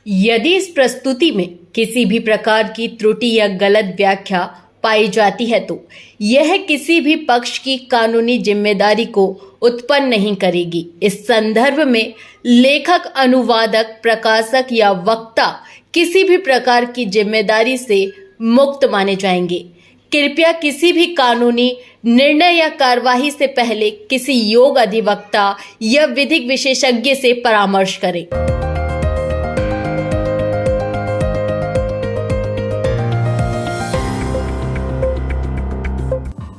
यदि इस प्रस्तुति में किसी भी प्रकार की त्रुटि या गलत व्याख्या पाई जाती है तो यह किसी भी पक्ष की कानूनी जिम्मेदारी को उत्पन्न नहीं करेगी। इस संदर्भ में लेखक, अनुवादक, प्रकाशक या वक्ता किसी भी प्रकार की जिम्मेदारी से मुक्त माने जाएंगे। कृपया किसी भी कानूनी निर्णय या कार्यवाही से पहले किसी योग्य अधिवक्ता या विधिक विशेषज्ञ से परामर्श करें।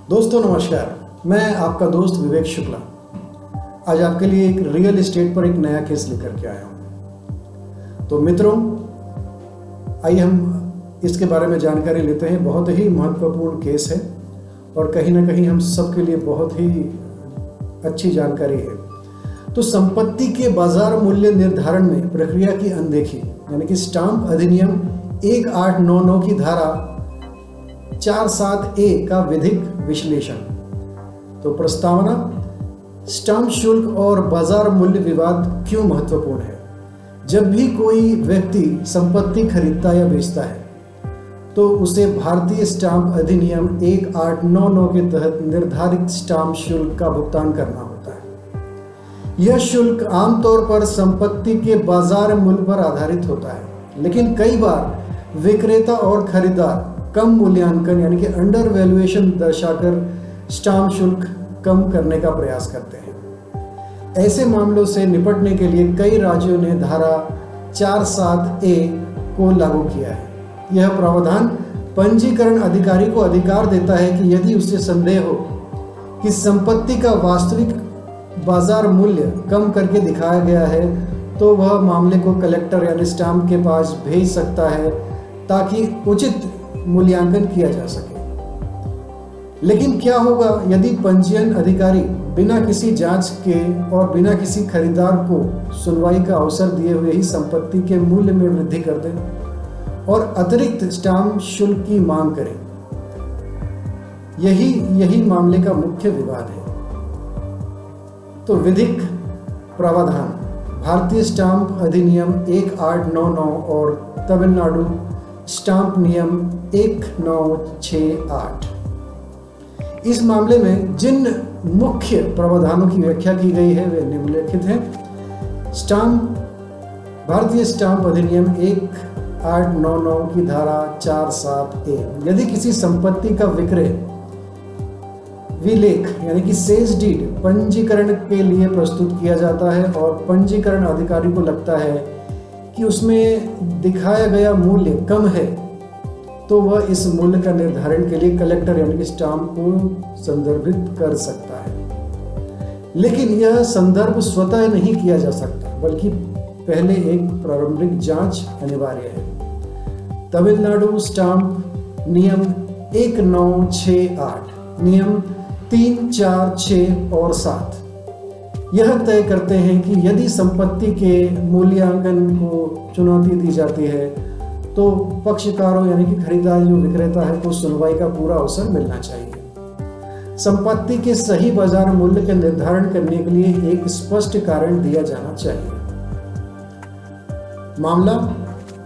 दोस्तों नमस्कार, मैं आपका दोस्त विवेक शुक्ला आज आपके लिए एक रियल एस्टेट पर एक नया केस लेकर के आया हूँ। तो मित्रों, आइए हम इसके बारे में जानकारी लेते हैं। बहुत ही महत्वपूर्ण केस है और कहीं ना कहीं हम सबके लिए बहुत ही अच्छी जानकारी है। तो संपत्ति के बाजार मूल्य निर्धारण में प्रक्रिया की अनदेखी यानी कि स्टाम्प अधिनियम 1899 की धारा 47A का विधिक विश्लेषण। तो प्रस्तावना, स्टाम्प शुल्क और बाजार मूल्य विवाद क्यों महत्वपूर्ण है। जब भी कोई व्यक्ति संपत्ति खरीदता या बेचता है तो उसे भारतीय स्टाम्प अधिनियम 1899 के तहत निर्धारित स्टाम्प शुल्क का भुगतान करना होता है। यह शुल्क आमतौर पर संपत्ति के बाजार मूल्य पर आधारित होता है, लेकिन कई बार विक्रेता और खरीदार कम मूल्यांकन यानी कि अंडर वैल्यूएशन दर्शाकर स्टाम्प शुल्क कम करने का प्रयास करते हैं। ऐसे मामलों से निपटने के लिए कई राज्यों ने धारा 47A को लागू किया है। यह प्रावधान पंजीकरण अधिकारी को अधिकार देता है कि यदि उसे संदेह हो कि संपत्ति का वास्तविक बाजार मूल्य कम करके दिखाया गया है तो वह मामले को कलेक्टर यानी स्टाम्प के पास भेज सकता है ताकि उचित मूल्यांकन किया जा सके। लेकिन क्या होगा यदि पंजीयन अधिकारी बिना किसी जांच के और बिना किसी खरीदार को सुनवाई का अवसर दिए हुए ही संपत्ति के मूल्य में वृद्धि कर दें और अतिरिक्त स्टाम्प शुल्क की मांग करें। यही मामले का मुख्य विवाद है। तो विधिक प्रावधान, भारतीय स्टाम्प अधिनियम 1899 और तमिलनाडु स्टाम्प नियम 1968। इस मामले में जिन मुख्य प्रावधानों की व्याख्या की गई है वे निम्नलिखित हैं। भारतीय स्टाम्प अधिनियम 1899 की धारा 47A, यदि किसी संपत्ति का विक्रय विलेख यानी कि सेल्स डीड पंजीकरण के लिए प्रस्तुत किया जाता है और पंजीकरण अधिकारी को लगता है कि उसमें दिखाया गया मूल्य कम है, तो वह इस मूल्य का निर्धारण के लिए कलेक्टर यानी कि स्टाम्प को संदर्भित कर सकता है। लेकिन यह संदर्भ स्वतः नहीं किया जा सकता, बल्कि पहले एक प्रारंभिक जांच अनिवार्य है। तमिलनाडु स्टाम्प नियम 1968, नियम 3, 4, 6 और 7 यह तय करते हैं कि यदि संपत्ति के मूल्यांकन को चुनौती दी जाती है तो पक्षकारों यानी कि खरीदार जो विक्रेता है को सुनवाई का पूरा अवसर मिलना चाहिए। संपत्ति के सही बाजार मूल्य का निर्धारण करने के लिए एक स्पष्ट कारण दिया जाना चाहिए। मामला,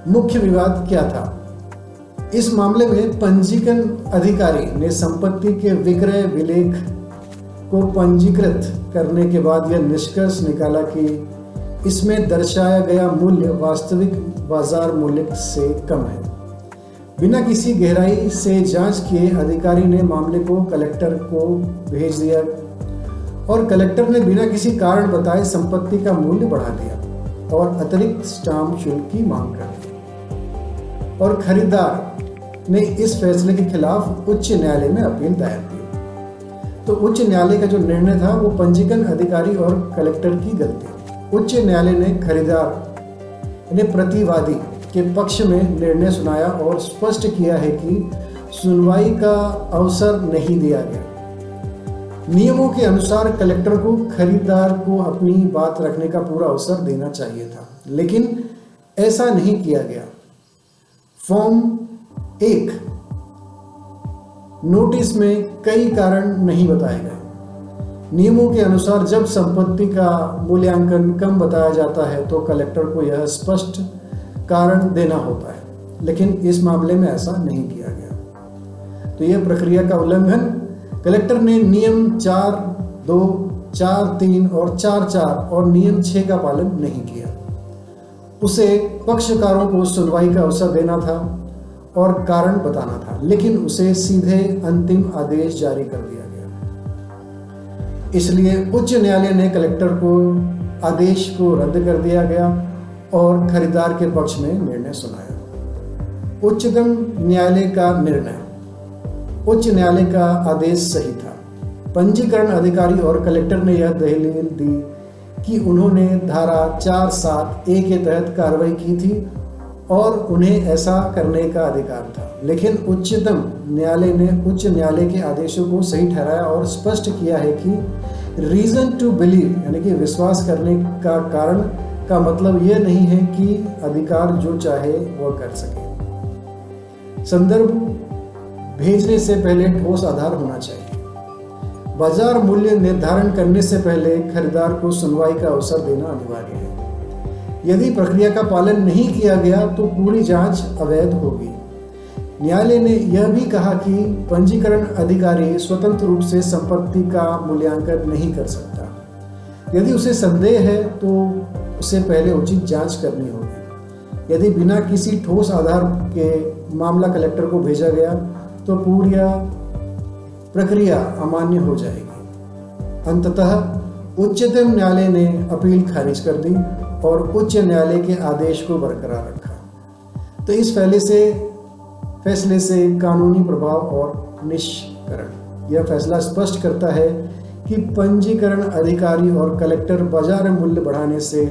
मुख्य विवाद क्या था। इस मामले में पंजीकरण अधिकारी ने संपत्ति के विक्रय विलेख को पंजीकृत करने के बाद यह निष्कर्ष निकाला कि इसमें दर्शाया गया मूल्य वास्तविक बाजार मूल्य से कम है। बिना किसी गहराई से जांच किए अधिकारी ने मामले को कलेक्टर को भेज दिया और कलेक्टर ने बिना किसी कारण बताए संपत्ति का मूल्य बढ़ा दिया और अतिरिक्त स्टाम्प शुल्क की मांग कर दी और खरीदार ने इस फैसले के खिलाफ उच्च न्यायालय में अपील दायर की। तो उच्च न्यायालय का जो निर्णय था वो पंजीकरण अधिकारी और कलेक्टर की गलती। उच्च न्यायालय ने खरीदार ने प्रतिवादी के पक्ष में निर्णय सुनाया और स्पष्ट किया है कि सुनवाई का अवसर नहीं दिया गया। नियमों के अनुसार कलेक्टर को खरीदार को अपनी बात रखने का पूरा अवसर देना चाहिए था, लेकिन ऐसा नहीं किया गया। फॉर्म 1 नोटिस में कई कारण नहीं बताए गए। नियमों के अनुसार जब संपत्ति का मूल्यांकन कम बताया जाता है तो कलेक्टर को यह स्पष्ट कारण देना होता है, लेकिन इस मामले में ऐसा नहीं किया गया। तो यह प्रक्रिया का उल्लंघन कलेक्टर ने नियम 4(2), 4(3) और 4(4) और नियम 6 का पालन नहीं किया। उसे पक्षकारों को सुनवाई का अवसर देना था और कारण बताना था, लेकिन उसे सीधे अंतिम आदेश जारी कर दिया गया। इसलिए उच्च न्यायालय ने कलेक्टर को आदेश को रद्द कर दिया गया और खरीदार के पक्ष में निर्णय सुनाया। उच्चतम न्यायालय का निर्णय, उच्च न्यायालय का आदेश सही था। पंजीकरण अधिकारी और कलेक्टर ने यह दलील दी कि उन्होंने धारा 4(7)(a) के तहत कार्रवाई की थी और उन्हें ऐसा करने का अधिकार था, लेकिन उच्चतम न्यायालय ने उच्च न्यायालय के आदेशों को सही ठहराया और स्पष्ट किया है कि रीजन टू बिलीव यानी कि विश्वास करने का कारण का मतलब यह नहीं है कि अधिकार जो चाहे वह कर सके। संदर्भ भेजने से पहले ठोस आधार होना चाहिए। बाजार मूल्य निर्धारण करने से पहले खरीदार को सुनवाई का अवसर देना अनिवार्य है। यदि प्रक्रिया का पालन नहीं किया गया तो पूरी जांच अवैध होगी। न्यायालय ने यह भी कहा कि पंजीकरण अधिकारी स्वतंत्र रूप से संपत्ति का मूल्यांकन नहीं कर सकता। यदि उसे संदेह है तो उसे पहले उचित जांच करनी होगी। यदि बिना किसी ठोस आधार के मामला कलेक्टर को भेजा गया तो पूरी प्रक्रिया अमान्य हो जाएगी। अंततः उच्चतम न्यायालय ने अपील खारिज कर दी और उच्च न्यायालय के आदेश को बरकरार रखा। तो इस फैसले से कानूनी प्रभाव और निष्करण, यह फैसला स्पष्ट करता है कि पंजीकरण अधिकारी और कलेक्टर बाजार मूल्य बढ़ाने से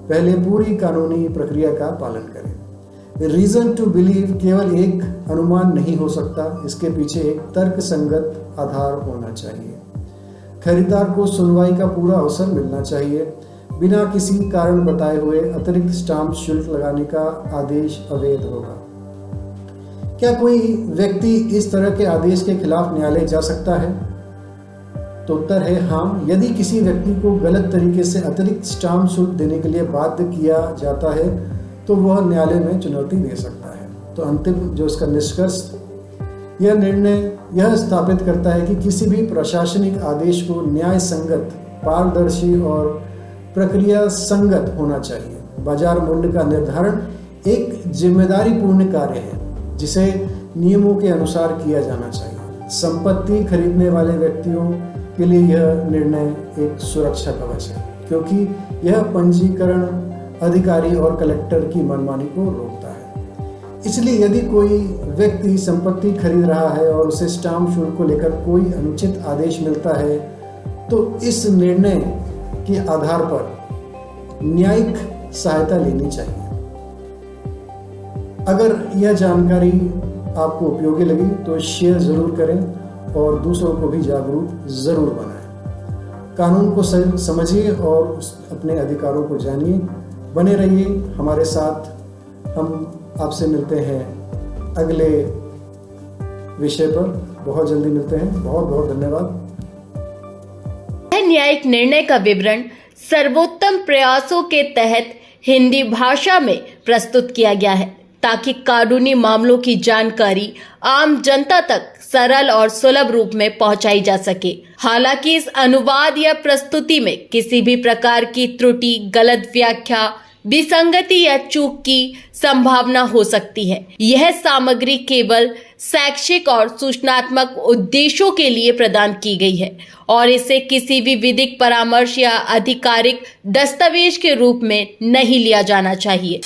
पहले पूरी कानूनी प्रक्रिया का पालन करें। रीजन टू बिलीव केवल एक अनुमान नहीं हो सकता, इसके पीछे एक तर्कसंगत आधार होना चाहिए। खरीदार को सुनवाई का पूरा अवसर मिलना चाहिए। बिना किसी कारण बताए हुए अतिरिक्त स्टाम्प शुल्क लगाने का आदेश अवैध होगा। क्या कोई व्यक्ति इस तरह के आदेश के खिलाफ न्यायालय जा सकता है? तो उत्तर है हाँ। यदि किसी व्यक्ति को गलत तरीके से अतिरिक्त स्टाम्प शुल्क देने के लिए बाध्य किया जाता है तो वह न्यायालय में चुनौती दे सकता है। तो अंतिम जो इसका निष्कर्ष, यह निर्णय यह स्थापित करता है कि किसी भी प्रशासनिक आदेश को न्याय संगत, पारदर्शी और प्रक्रिया संगत होना चाहिए। बाजार मूल्य का निर्धारण एक जिम्मेदारीपूर्ण कार्य है जिसे नियमों के अनुसार किया जाना चाहिए। संपत्ति खरीदने वाले व्यक्तियों के लिए यह निर्णय एक सुरक्षा कवच है, क्योंकि यह पंजीकरण अधिकारी और कलेक्टर की मनमानी को रोकता है। इसलिए यदि कोई व्यक्ति संपत्ति खरीद रहा है और उसे स्टाम्प शुल्क को लेकर कोई अनुचित आदेश मिलता है तो इस निर्णय के आधार पर न्यायिक सहायता लेनी चाहिए। अगर यह जानकारी आपको उपयोगी लगी तो शेयर जरूर करें और दूसरों को भी जागरूक जरूर बनाएं। कानून को समझिए और अपने अधिकारों को जानिए। बने रहिए हमारे साथ। हम आपसे मिलते हैं अगले विषय पर, बहुत जल्दी मिलते हैं। बहुत बहुत धन्यवाद। न्यायिक निर्णय का विवरण सर्वोत्तम प्रयासों के तहत हिंदी भाषा में प्रस्तुत किया गया है ताकि कानूनी मामलों की जानकारी आम जनता तक सरल और सुलभ रूप में पहुंचाई जा सके। हालांकि इस अनुवाद या प्रस्तुति में किसी भी प्रकार की त्रुटि, गलत व्याख्या, विसंगति या चूक की संभावना हो सकती है। यह सामग्री केवल शैक्षिक और सूचनात्मक उद्देश्यों के लिए प्रदान की गई है और इसे किसी भी विधिक परामर्श या आधिकारिक दस्तावेज के रूप में नहीं लिया जाना चाहिए।